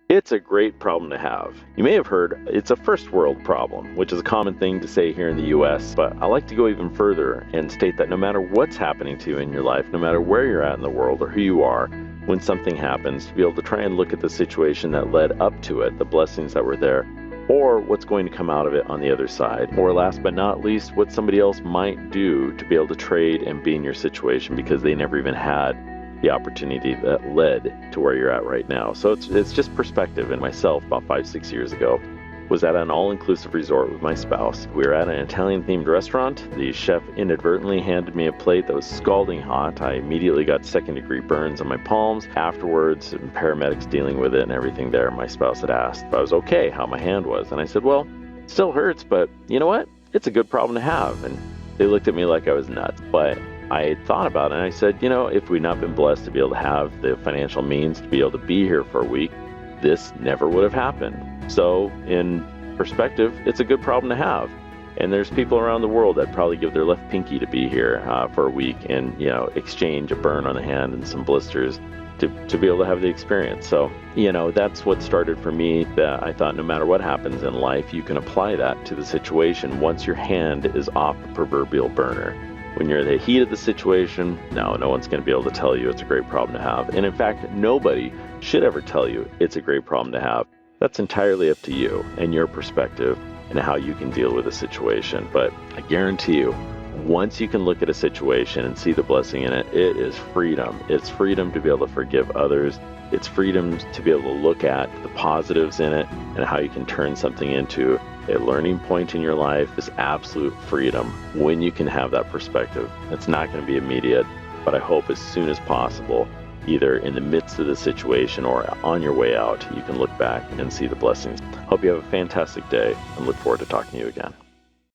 It's a great problem to have. You may have heard it's a first world problem, which is a common thing to say here in the US, but I like to go even further and state that no matter what's happening to you in your life, no matter where you're at in the world or who you are, when something happens, to be able to try and look at the situation that led up to it, the blessings that were there, or what's going to come out of it on the other side. Or last but not least, what somebody else might do to be able to trade and be in your situation because they never even had the opportunity that led to where you're at right now. So it's just perspective. And myself, about 5-6 years ago, was at an all-inclusive resort with my spouse. We were at an Italian-themed restaurant. The chef inadvertently handed me a plate that was scalding hot. I immediately got second-degree burns on my palms. Afterwards, paramedics dealing with it and everything there, my spouse had asked if I was okay, how my hand was. And I said, well, it still hurts, but you know what? It's a good problem to have. And they looked at me like I was nuts. But I thought about it and I said, if we'd not been blessed to be able to have the financial means to be able to be here for a week, this never would have happened. So in perspective, it's a good problem to have. And there's people around the world that probably give their left pinky to be here for a week and, exchange a burn on the hand and some blisters to be able to have the experience. So, that's what started for me. That I thought no matter what happens in life, you can apply that to the situation once your hand is off the proverbial burner. When you're in the heat of the situation, no one's going to be able to tell you it's a great problem to have. And in fact, nobody should ever tell you it's a great problem to have. That's entirely up to you and your perspective and how you can deal with a situation. But I guarantee you, once you can look at a situation and see the blessing in it, it is freedom. It's freedom to be able to forgive others. It's freedom to be able to look at the positives in it and how you can turn something into a learning point in your life. Is absolute freedom when you can have that perspective. It's not going to be immediate, but I hope as soon as possible, either in the midst of the situation or on your way out, you can look back and see the blessings. Hope you have a fantastic day and look forward to talking to you again.